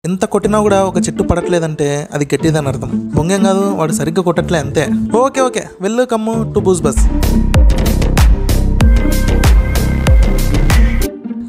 ఎంత కొట్టినా కూడా ఒక చెట్టు పడట్లేదంటే అది గట్టిదని అర్థం. బొంగేం కాదు, వాడు సరిగ్గా కొట్టట్లే అంతే. ఓకే వెళ్ళు కమ్ము టు బూస్ బస్.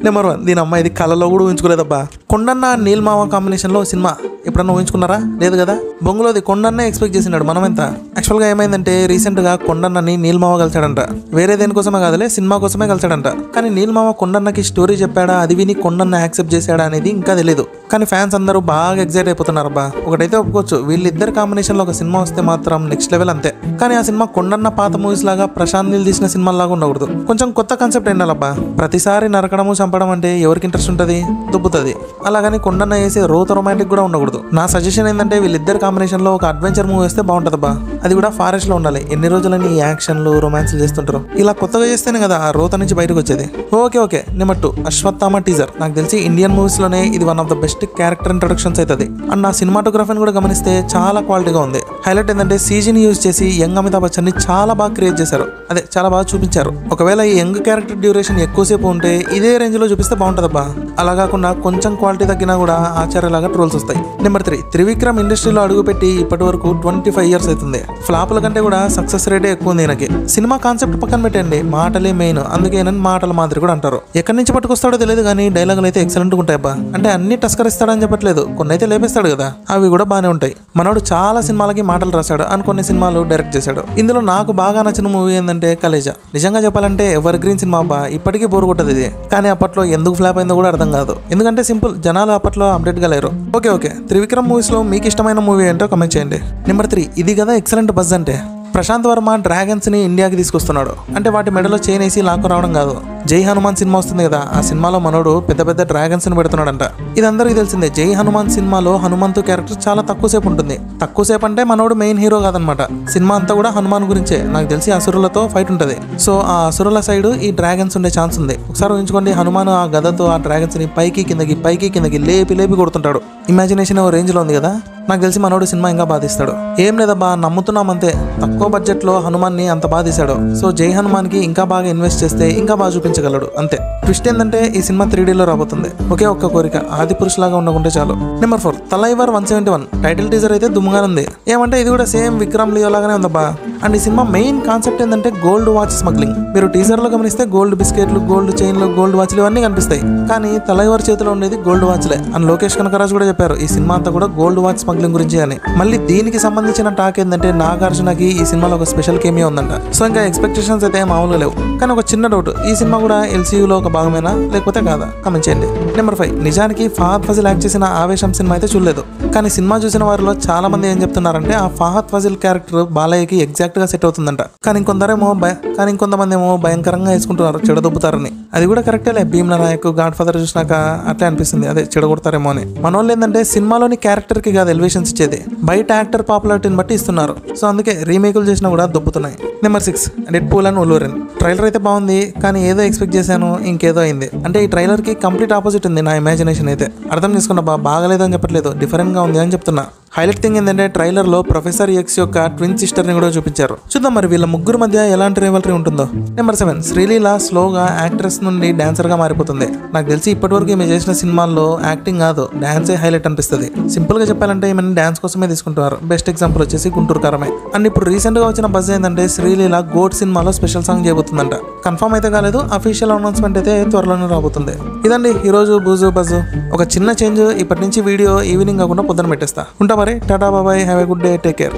నెంబర్ 1, దీని అమ్మాయి ఇది కళలో కూడా ఊహించుకోలేదబ్బా. కొండన్న నీల్ మావ కాంబినేషన్లో సినిమా ఎప్పుడన్నా ఊహించుకున్నారా? లేదు కదా. బొంగులోది కొండన్నే ఎక్స్పెక్ట్ చేసినాడు, మనం ఎంత. యాక్చువల్గా ఏమైందంటే రీసెంట్గా కొండన్నని నీల్ మావ కలిసాడంట. వేరే దేనికోసమే కాదులే, సినిమా కోసమే కలిసాడంట. కానీ నీల్ మావ కొండన్నకి స్టోరీ చెప్పాడా, అది విని కొండన్న యాక్సెప్ట్ చేశాడా అనేది ఇంకా తెలియదు. కానీ ఫ్యాన్స్ అందరూ బాగా ఎగ్జైట్ అయిపోతున్నారు అబ్బా. ఒకటైతే ఒప్పుకోవచ్చు, వీళ్ళిద్దరు కాంబినేషన్లో ఒక సినిమా వస్తే మాత్రం నెక్స్ట్ లెవెల్ అంతే. కానీ ఆ సినిమా కొండన్న పాత మూవీస్ లాగా ప్రశాంత్ నీల్ తీసిన సినిమాలాగా ఉండకూడదు. కొంచెం కొత్త కాన్సెప్ట్ ఉండాలబ్బా. ప్రతిసారి నరకడము చంపడం అంటే ఎవరికి ఇంట్రెస్ట్ ఉంటుంది? దుబ్బుతుంది. అలాగని కొండన్న వేసి రోత రొమాంటిక్ కూడా ఉండకూడదు. నా సజెషన్ ఏంటంటే వీళ్ళిద్దరు కాంబినేషన్ లో ఒక అడ్వెంచర్ మూవీ వస్తే బాగుంటుందబ్బా. అది కూడా ఫారెస్ట్ లో ఉండాలి. ఎన్ని రోజులని యాక్షన్లు రొమాన్స్లు చేస్తుంటారు. ఇలా కొత్తగా చేస్తేనే కదా ఆ రోత నుంచి బయటకు వచ్చేది. Okay number 2, Ashwatthama teaser. నాకు తెలిసి ఇండియన్ మూవీస్ లోనే ఇది one of the best character introductions అవుతుంది. అండ్ నా సినిమాటోగ్రఫీని కూడా గమనిస్తే చాలా క్వాలిటీగా ఉంది. హైలైట్ ఏంటంటే సీజీని యూజ్ చేసి యంగ్ అమితాబ్ బచ్చన్ ని చాలా బాగా క్రియేట్ చేశారు. అదే చాలా బాగా చూపించారు. ఒకవేళ ఈ యంగ్ క్యారెక్టర్ డ్యూరేషన్ ఎక్కువసేపు ఉంటే ఇదే రేంజ్ లో చూపిస్తే బాగుంటుందబ్బా. అలా కాకుండా కొంచెం క్వాలిటీ తగ్గినా కూడా ఆచార్యలాగా ట్రోల్స్ వస్తాయి. నెంబర్ 3, త్రివిక్రమ్ ఇండస్ట్రీలో అడుగుపెట్టి ఇప్పటి వరకు 25 years అవుతుంది. ఫ్లాపుల కంటే కూడా సక్సెస్ రేటే ఎక్కువ ఉంది ఈయనకి. సినిమా కాన్సెప్ట్ పక్కన పెట్టండి, మాటలే మెయిన్. అందుకే మాటల మాదిరి కూడా అంటారు. ఎక్కడి నుంచి పట్టుకొస్తాడో తెలియదు కానీ డైలాగులు అయితే ఎక్సలెంట్ ఉంటాయబ్బా. అంటే అన్ని టస్కరిస్తాడని చెప్పట్లేదు, కొన్ని అయితే లేపేస్తాడు కదా, అవి కూడా బాగానే ఉంటాయి. మనోడు చాలా సినిమాలకి మాటలు రాశాడు అని కొన్ని సినిమాలు డైరెక్ట్ చేశాడు. ఇందులో నాకు బాగా నచ్చిన మూవీ ఏంటంటే కలేజా. నిజంగా చెప్పాలంటే ఎవర్ గ్రీన్ సినిమా అబ్బా. ఇప్పటికీ బోర్ కొట్టదు ఇది. కానీ అప్పట్లో ఎందుకు ఫ్లాప్ అయిందో కూడా అర్థం కాదు. ఎందుకంటే సింపుల్, జనాలు అప్పట్లో అప్డేట్ గా లేరు. ఓకే త్రివిక్రమ్ మూవీస్ లో మీకు ఇష్టమైన మూవీ ఏంటో కమెంట్ చేయండి. నెంబర్ 3, ఇది కదా ఎక్సలెంట్ బజ్ అంటే. ప్రశాంత్ వర్మ డ్రాగన్స్ ని ఇండియాకి తీసుకొస్తున్నాడు. అంటే వాటి మెడలో చైన్ వేసి లాక్కు రావడం కాదు. జై హనుమాన్ సినిమా వస్తుంది కదా, ఆ సినిమాలో మనోడు పెద్ద డ్రాగన్స్ ని పెడుతున్నాడంట. ఇది అందరికీ తెలిసిందే. జై హనుమాన్ సినిమాలో హనుమంతు క్యారెక్టర్ చాలా తక్కువసేపు ఉంటుంది. తక్కువసేపు అంటే మనోడు మెయిన్ హీరో కాదనమాట. సినిమా అంతా కూడా హనుమాన్ గురించే. నాకు తెలిసి అసురులతో ఫైట్ ఉంటుంది. సో ఆ అసురుల సైడ్ ఈ డ్రాగన్స్ ఉండే ఛాన్స్ ఉంది. ఒకసారి ఊహించుకోండి, హనుమాన్ ఆ గదతో ఆ డ్రాగన్స్ ని పైకి కిందకి లేపి కొడుతుంటాడు. ఇమాజినేషన్ రేంజ్ లో ఉంది కదా. నాకు తెలిసి మనోడు సినిమా ఇంకా బాధిస్తాడు. ఏం లేదబ్బా, నమ్ముతున్నామంతే. తక్కువ బడ్జెట్ లో హనుమాన్ ని అంత బాధిస్తాడు. సో జై హనుమాన్ కి ఇంకా బాగా ఇన్వెస్ట్ చేస్తే ఇంకా బాగా చూపించగలడు అంతే. ట్విస్ట్ ఏంటంటే ఈ సినిమా 3D లో రాబోతుంది. ఒకే ఒక్క కోరిక, ఆది పురుష్ లాగా ఉండకుంటే చాలు. నెంబర్ 4, తలైవర్ 171. టైటిల్ టీజర్ అయితే దుమ్ముగా ఉంది. ఏమంటే ఇది కూడా సేమ్ విక్రమ్ లియో లాగానే ఉందబ్బా. అండ్ ఈ సినిమా మెయిన్ కాన్సెప్ట్ ఏంటంటే గోల్డ్ వాచ్ స్మగ్లింగ్. మీరు టీజర్ లో గమనిస్తే గోల్డ్ బిస్కెట్లు, గోల్డ్ చైన్లు, గోల్డ్ వాచ్లు ఇవన్నీ కనిపిస్తాయి. కానీ తలైవర్ చేతిలో ఉండేది గోల్డ్ వాచ్లే. అండ్ లోకేష్ కనకరాజు కూడా చెప్పారు ఈ సినిమా అంతా కూడా గోల్డ్ వాచ్ స్మగ్లింగ్ గురించి అని. మళ్ళీ దీనికి సంబంధించిన టాక్ ఏంటంటే నాగార్జునకి ఈ సినిమాలో ఒక స్పెషల్ కేమియో ఉందంట. సో ఇంకా ఎక్స్పెక్టేషన్స్ అయితే మామూలుగా లేవు. కానీ ఒక చిన్న డౌట్, ఈ సినిమా కూడా ఎల్సీయూలో ఒక భాగమేనా లేకపోతే కాదా? కమెంట్ చేయండి. నెంబర్ 5, నిజానికి ఫహద్ ఫజిల్ యాక్ట్ చేసిన ఆవేశం సినిమా అయితే చూడలేదు. కానీ సినిమా చూసిన వారిలో చాలా మంది ఏం చెప్తున్నారంటే ఆ ఫహద్ ఫజిల్ క్యారెక్టర్ బాలయ్యకి ఎగ్జాక్ట్ గా సెట్ అవుతుందంట. కానీ ఇంకొంతమంది ఏమో భయంకరంగా వేసుకుంటున్నారు, చెడదొబ్బుతారని. అది కూడా కరెక్టేలే. భీమ్లా నాయక్, గాడ్ ఫాదర్ చూసినాక అట్లే అనిపిస్తుంది, అదే చెడగొడతారేమో అని. మనోళ్ళు ఏంటంటే సినిమాలోని క్యారెక్టర్ కి కాదు ఎలివేషన్స్ ఇచ్చేది, బయట యాక్టర్ పాపులారిటీని బట్టి ఇస్తున్నారు. సో అందుకే రీమేకులు చేసినా కూడా దొబ్బుతున్నాయి. Number 6, Deadpool and Wolverine. Trailer అయితే బాగుంది, కానీ ఏదో ఎక్స్పెక్ట్ చేశాను, ఇంకేదో అయింది. అంటే ఈ ట్రైలర్ కి కంప్లీట్ ఆపోజిట్ ఉంది నా ఇమాజినేషన్ అయితే. అర్థం చేసుకున్నా, బాగలేదు అని చెప్పట్లేదు, డిఫరెంట్ గా ఉంది అని చెప్తున్నా. హైలైట్ థింగ్ ఏంటంటే ట్రైలర్ లో ప్రొఫెసర్ ఎక్స్ యొక్క ట్విన్ సిస్టర్ ని కూడా చూపించారు. చూద్దాం మరి వీళ్ళ ముగ్గురు మధ్య ఎలాంటి రైవల్రీ ఉంటుందో. నెంబర్ 7, శ్రీలీల స్లోగా యాక్ట్రెస్ నుండి డాన్సర్ గా మారిపోతుంది. నాకు తెలిసి ఇప్పటివరకు ఈమె చేసిన సినిమాల్లో యాక్టింగ్ కాదు, డాన్సే హైలైట్ అనిపిస్తుంది. సింపుల్ గా చెప్పాలంటే ఈమె డాన్స్ కోసమే తీసుకుంటున్నారు. బెస్ట్ ఎగ్జాంపుల్ వచ్చేసి గుంటూరు కారమే. అండ్ ఇప్పుడు రీసెంట్ గా వచ్చిన బజ్ ఏంటంటే శ్రీలీల గోట్ సినిమాలో స్పెషల్ సాంగ్ చేయబోతుందంట. కన్ఫర్మ్ అయితే కాలేదు, అఫీషియల్ అనౌన్స్మెంట్ అయితే త్వరలోనే రాబోతుంది. ఇదండి ఈరోజు బూజు బజ్. ఒక చిన్న చేంజ్, ఇప్పటి నుంచి వీడియో ఈవినింగ్ కాకుండా పొద్దున పెట్టేస్తా. ఉంటా మరి, టాటా బాబాయ్, have a good day, take care.